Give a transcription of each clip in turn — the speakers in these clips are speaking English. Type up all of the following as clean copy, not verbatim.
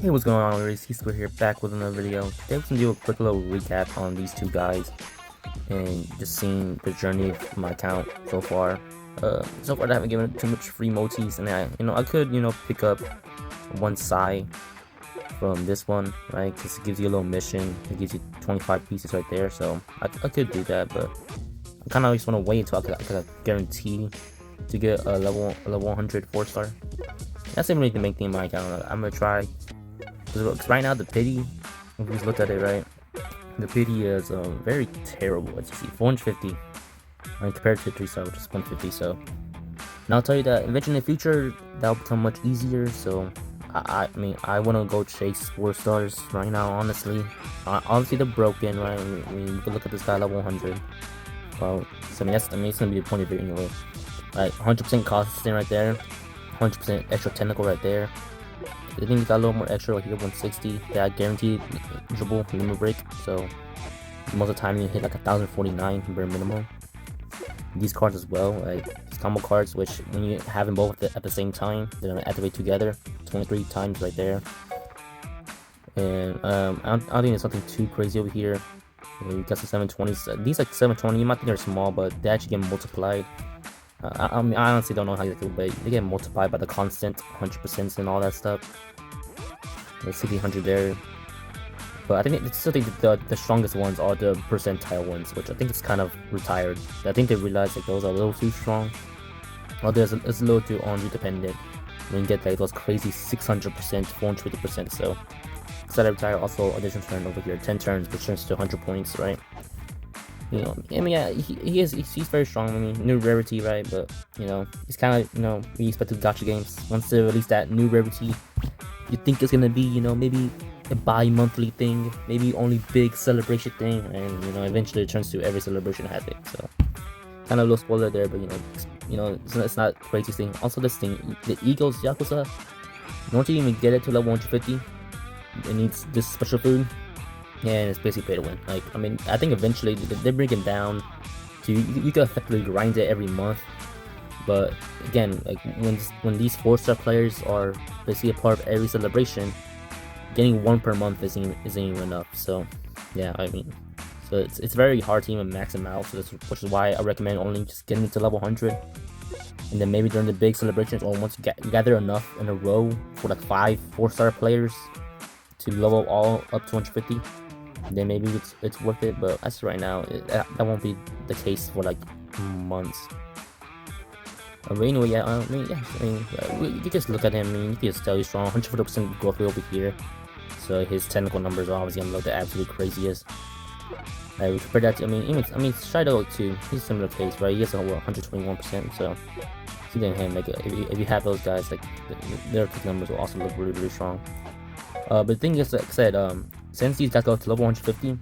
Hey, what's going on, everybody? We're here back with another video. Today we're gonna do a quick little recap on these two guys and just seeing the journey of my account so far. So far I haven't given it too much free motis, and I could, pick up one Sae from this one, right? Because it gives you a little mission. It gives you 25 pieces right there, so I could do that, but I kind of just want to wait until I could guarantee to get a level 100 4-star. That's really the main thing in my account. I'm gonna try. Because right now the pity, if we just looked at it right, the pity is very terrible. As you see, 450 compared to 3-star, which is 150. So, and I'll tell you that eventually in the future that'll become much easier. So, I mean, I want to go chase 4-stars right now. Honestly, obviously they're broken, right? I mean, you can look at this guy level 100. Well, so it's gonna be the point of it anyway. Right, 100% consistent right there, 100% extra technical right there. I think we got a little more extra right here, 160. Yeah, guaranteed dribble limit break. So most of the time you hit like 1049 bare minimum. These cards as well, like these combo cards, which when you have them both at the same time, they're gonna activate together 23 times right there. And I don't think there's something too crazy over here. You got some 720s. These like 720, you might think they're small, but they actually get multiplied. I mean, I honestly don't know how they do, but they get multiplied by the constant 100% and all that stuff. There's 1600 there, but I still think the strongest ones are the percentile ones, which I think is kind of retired. I think they realized like those are a little too strong, or it's a little too RNG dependent. When you get like those crazy 600%, 450%. So instead of retire, also additional turn over here, 10 turns, which turns to 100 points, right? You know, I mean, yeah, he's very strong. I mean, new rarity, right? But he's kind of we expect the gacha games. Once they release that new rarity, you think it's gonna be maybe a bi-monthly thing, maybe only big celebration thing, and eventually it turns to every celebration has it. So kind of a little spoiler there, but it's not crazy thing. Also, this thing, the Eagles Yakuza, in order to even get it to level 150, it needs this special food. And it's basically pay to win. Like, I mean, I think eventually they bring it down to you can effectively grind it every month. But again, like when these 4-star players are basically a part of every celebration, getting one per month isn't even enough. So yeah, I mean, so it's very hard to even max them out. So which is why I recommend only just getting it to level 100, and then maybe during the big celebrations, or once you gather enough in a row for like 5 4-star players to level all up to 150. Then maybe it's worth it, but as right now, that won't be the case for like months. But anyway, yeah, I mean, you can just look at him. I mean, you can just tell he's strong, 140% growth rate over here. So his technical numbers are obviously gonna look the absolute craziest. We compare that to, I mean, Shidou too. He's a similar case, right? He has 121%. So see him, like if you have those guys, like their kick numbers will also look really, really strong. But the thing is, like I said, since these guys go to level 150,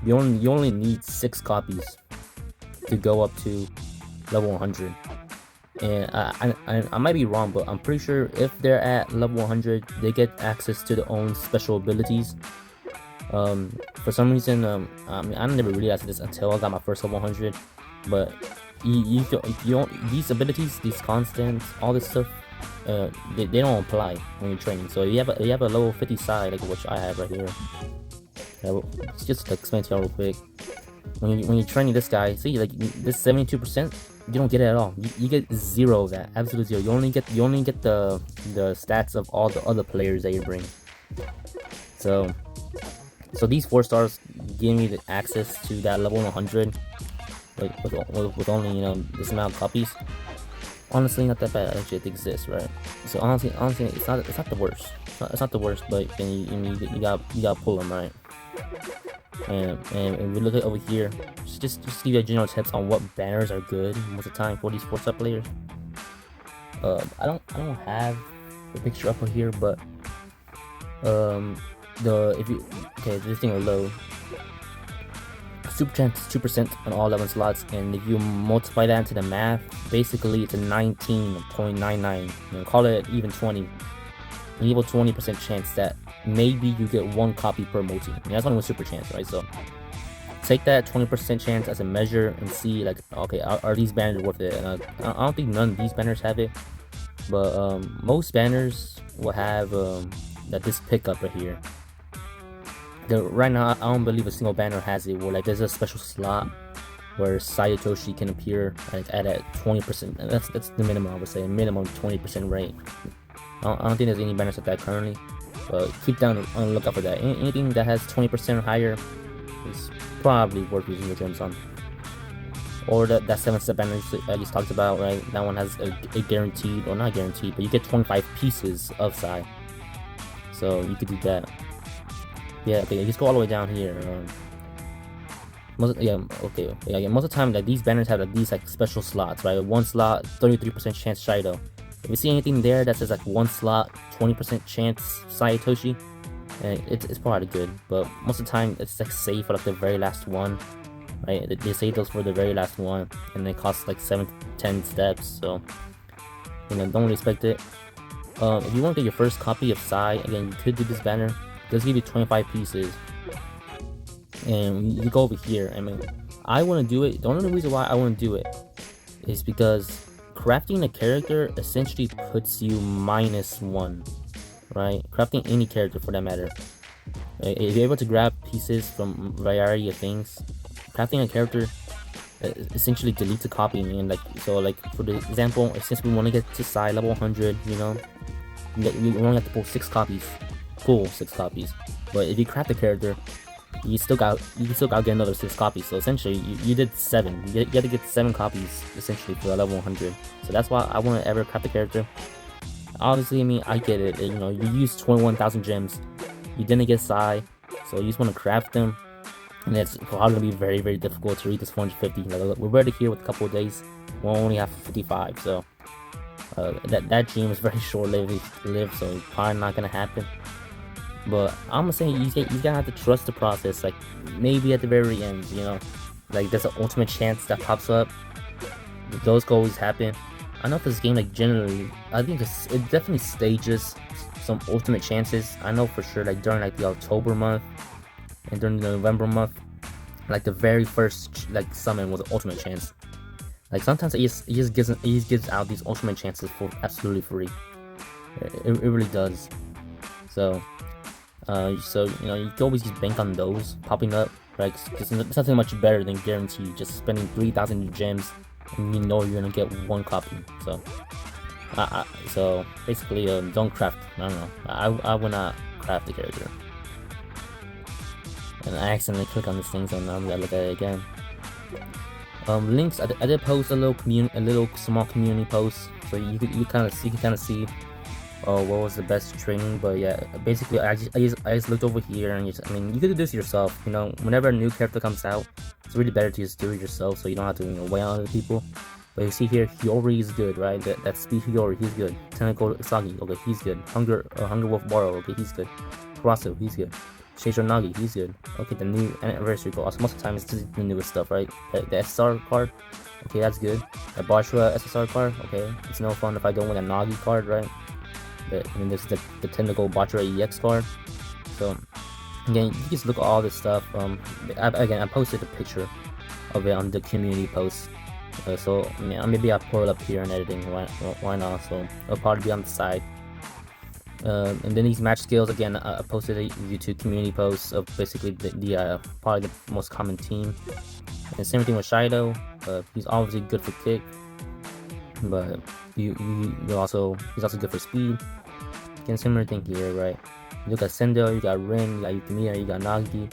you only need 6 copies to go up to level 100. And I might be wrong, but I'm pretty sure if they're at level 100, they get access to their own special abilities. For some reason, I mean, I never realized this until I got my first level 100. But you don't these abilities, these constants, all this stuff. They don't apply when you're training. So you have a level 50 side, like which I have right here. Let's just explain to y'all real quick. When you're training this guy, see, like this 72%, you don't get it at all. You get 0 of that, absolute 0. You only get the stats of all the other players that you bring. So these 4-stars give me the access to that level 100, like with only this amount of copies. Honestly, not that bad. Actually, it exists, right? So honestly, it's not the worst. It's not the worst, but then you got pull them, right? And we look at over here, just give you a general tips on what banners are good most of the time for these 4-star players. I don't have the picture up here, but this thing will load. Super chance 2% on all 11 slots, and if you multiply that into the math, basically it's a 19.99. Call it even 20. An evil 20% chance that maybe you get 1 copy per multi. I mean, that's only with super chance, right? So take that 20% chance as a measure and see, like, okay, are these banners worth it? And I don't think none of these banners have it, but most banners will have that this pickup right here. Right now, I don't believe a single banner has it. Where like there's a special slot where Sae Itoshi can appear like at 20%. That's the minimum, I would say, a minimum 20% rate. I don't think there's any banners like that currently, but keep down on the lookout for that. Anything that has 20% or higher is probably worth using your gems on. Or that 7-step banner I just talked about, right? That one has a guaranteed, or not guaranteed, but you get 25 pieces of Sae. So you could do that. Yeah, okay, just go all the way down here. Most of the time, like these banners have like these like special slots, right? One slot, 33% chance Shidou. If you see anything there that says like one slot, 20% chance Sae Itoshi, it's probably good. But most of the time, it's like saved for like the very last one, right? They save those for the very last one, and it costs like 7-10 steps. So you know, don't really expect it. If you want to get your first copy of Sae, again, you could do this banner. It does give you 25 pieces. And you go over here. I mean, I want to do it. The only reason why I want to do it is because crafting a character essentially puts you -1, right? Crafting any character for that matter. Right? If you're able to grab pieces from a variety of things, crafting a character essentially deletes a copy. And like, so like for the example, since we want to get to Sae level 100, you know, we only have to pull 6 copies. Pull 6 copies. But if you craft a character, you still got get another 6 copies. So essentially, you did 7. You had to get 7 copies essentially for level 100. So that's why I want to ever craft a character. Obviously, I mean, I get it. You know, you used 21,000 gems. You didn't get Sae, so you just want to craft them, and it's probably gonna be very, very difficult to reach this 450. Like, we're already here with a couple of days. We'll only have 55. So that dream is very short-lived, so it's probably not gonna happen. But I'm gonna say you gotta have to trust the process. Like maybe at the very end, you know, like there's an ultimate chance that pops up. Those could always happen. I know this game, like generally, I think it definitely stages some ultimate chances. I know for sure, like during like the October month and during the November month, like the very first like summon was an ultimate chance. Like sometimes it just gives out these ultimate chances for absolutely free. It really does. So you know, you can always just bank on those popping up, right? Because it's nothing much better than guaranteed just spending 3,000 gems and you know you're gonna get 1 copy. So so basically, don't craft. I don't know. I would not craft the character. And I accidentally click on this thing, so now I'm gonna look at it again. Links. I did post a little small community post, so you can kind of see what was the best training. But yeah, basically I just looked over here and I mean, you could do this yourself. You know, whenever a new character comes out, it's really better to just do it yourself, so you don't have to, you know, wait on other people. But you see here, Hiyori is good, right? That speed Hiyori, he's good. Tentacle Isagi, okay, he's good. Hunger Wolf Boro, okay, he's good. Karasu, he's good. Seijo Nagi, he's good. Okay, the new anniversary goal. Also, most of the time it's the newest stuff, right? The SSR card, okay, that's good. The Bashra SSR card, okay, it's no fun if I don't win a Nagi card, right? And this is the Tentacle Bachara EX card. So again, you just look at all this stuff. I posted a picture of it on the community post. So yeah, maybe I'll pull it up here in editing. Why not? So it'll probably be on the side. And then these match skills, again, I posted a YouTube community post of basically the probably the most common team. And same thing with Shidou. He's obviously good for kick, but he's also good for speed. Again, similar thing here, right? You look at Sendo, you got Rin, you got Yukimiya, you got Nagi,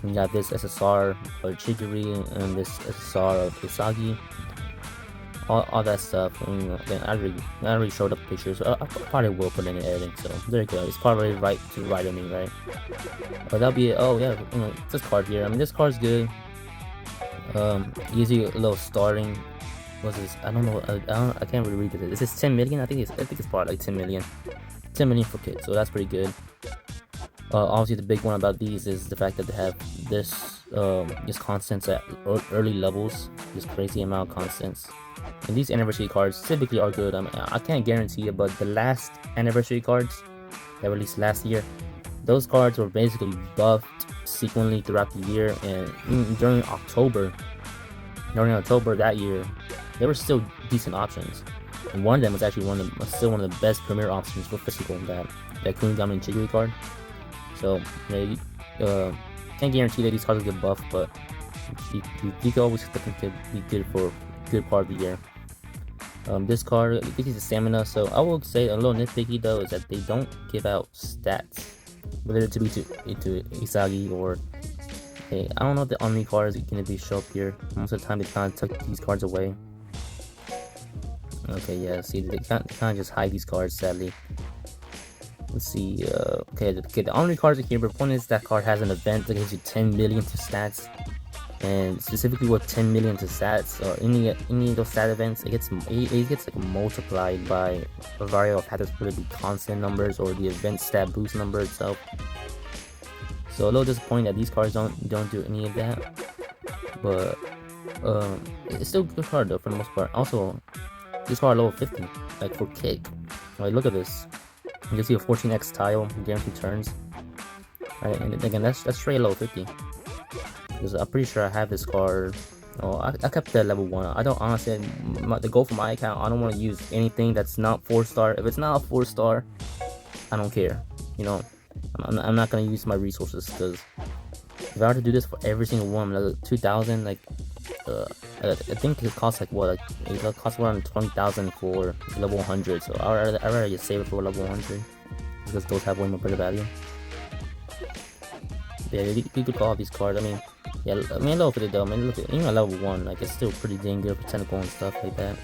and you got this SSR of Chigiri and this SSR of Isagi. All that stuff. And, you know, again, I already showed up pictures. So I probably will put in the editing. So there you go. It's probably right to the right of me, right? But that'll be it. Oh yeah, you know, this card here. I mean, this card's good. Easy little starting. What's this? I don't know. I can't really read it. This is 10 million. I think it's probably like 10 million. 10 million for kits, so that's pretty good. Obviously, the big one about these is the fact that they have this constants at early levels, this crazy amount of constants. And these anniversary cards typically are good. I mean, I can't guarantee it, but the last anniversary cards that were released last year, those cards were basically buffed sequentially throughout the year, and during October that year, there were still decent options. And one of them was actually still one of the best premier options for physical that that Kunigami and Chigiri card. So can't guarantee that these cards will get buffed, but you can always expect them to be good for a good part of the year. This card gives you the stamina, so I will say a little nitpicky though is that they don't give out stats, whether to be to Isagi or I don't know if the Omni card is going to be show up here. Most of the time they kind of took these cards away. Okay, yeah, see, they kind of just hide these cards, sadly. Let's see, okay, the Omni cards are here, but the point is that card has an event that gives you 10 million to stats. And specifically with 10 million to stats, or any of those stat events, it gets like multiplied by a variety of factors, whether it be constant numbers or the event stat boost number itself. So a little disappointing that these cards don't do any of that, but it's still a good card though for the most part. Also, this card level 50, like for kick. Like look at this, you can see a 14x tile, guaranteed turns. Right, and again that's straight level 50. Because I'm pretty sure I have this card. Oh, I kept that level 1. I don't honestly, the goal for my account, I don't want to use anything that's not 4-star. If it's not a 4-star, I don't care. You know, I'm not gonna use my resources, because if I were to do this for every single one, like 2,000, like I think it costs like what, like it costs around 20,000 for level 100. So I'd rather just save it for level 100 because those have way more better value. Yeah, you could call out these cards. I mean, yeah, I mean, level 50 though. I mean, look at even at level 1, like it's still pretty dang good for technical and stuff like that.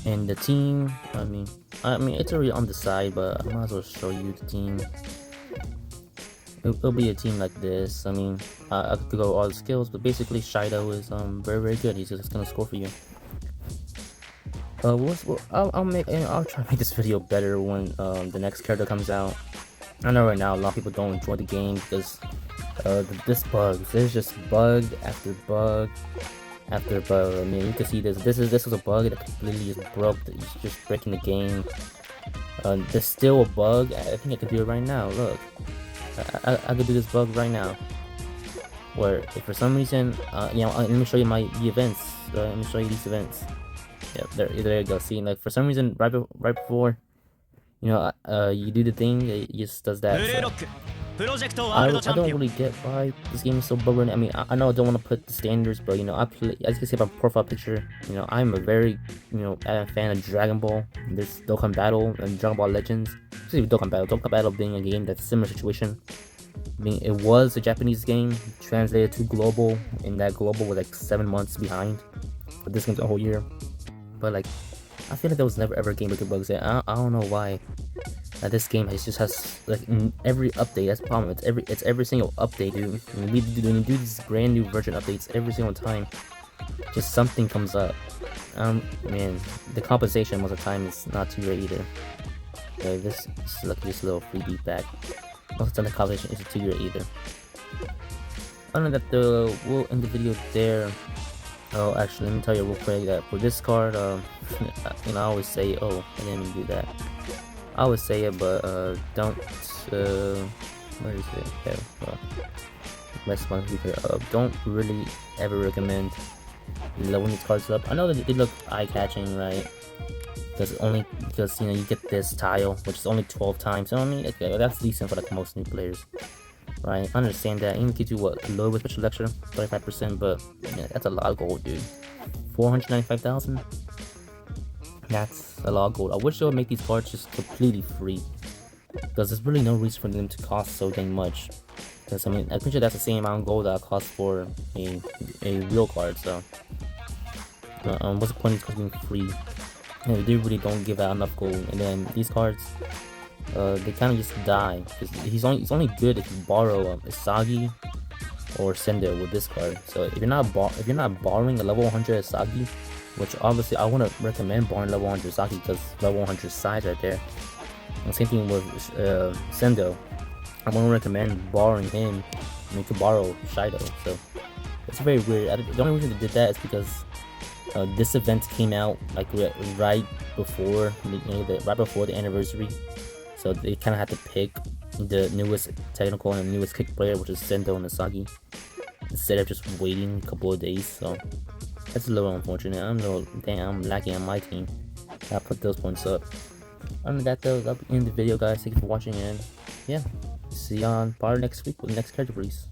And the team, I mean, it's already on the side, but I might as well show you the team. It'll be a team like this. I mean, I could go all the skills, but basically Shidou is very good. He's just gonna score for you. I'll try to make this video better when the next character comes out. I know right now a lot of people don't enjoy the game because this bug. There's just bug after bug after bug. I mean, you can see this. This was a bug that completely just broke. It's just breaking the game. There's still a bug. I think I could do it right now. Look, I could do this bug right now. Where if for some reason, you know, let me show you the events. Let me show you these events. Yeah, there you go. See, like for some reason, right before, you know, you do the thing, it just does that. So. I don't really get why this game is so bugged. I mean, I know I don't want to put the standards, but you know, I play, as you can see by profile picture, you know, I'm a very, you know, fan of Dragon Ball. There's Dokkan Battle and Dragon Ball Legends. Especially with Dokkan Battle being a game that's a similar situation. I mean, it was a Japanese game translated to global, and that global was like 7 months behind. But this game's a whole year. But like, I feel like there was never ever a game with good bugs. I don't know why. This game just has like every update. That's the problem. It's every single update, dude. When you do these brand new version updates every single time, just something comes up. Man, the compensation most of the time is not too great either. This is like this little freebie back. Most of the time the compensation isn't too great either. Other than that, we'll end the video there. Oh, actually, let me tell you real quick that for this card, you know, I always say, oh, I didn't even do that. I would say it, but don't. Where is it? Okay, don't really ever recommend leveling these cards up. I know that they look eye-catching, right? Because you know you get this tile, which is only 12 times. So I mean, okay, that's decent for like most new players, right? I understand that. Even gives you what, low with special lecture, 35%, but yeah, that's a lot of gold, dude. 495,000. That's a lot of gold. I wish they would make these cards just completely free, because there's really no reason for them to cost so dang much. Because I mean, I'm pretty sure that's the same amount of gold that costs for a real card. So, what's the point of these cards being free? You know, they really don't give out enough gold. And then these cards, they kind of just die. Because he's only good if you borrow Isagi or Sendo with this card. So if you're not borrowing a level 100 Isagi, which obviously I wouldn't recommend borrowing level 100 Isagi because level 100 size right there. And same thing with Sendo. I wouldn't recommend borrowing him. I mean, you could borrow Shidou. So it's very weird. The only reason they did that is because this event came out like right before the anniversary, so they kind of had to pick the newest technical and newest kick player, which is Sendo and Isagi, instead of just waiting a couple of days. So that's a little unfortunate. I'm lacking on my team. I put those points up. Other than that though, that'll be the end of the video, guys. Thank you for watching, and yeah, see you on probably next week with the next character release.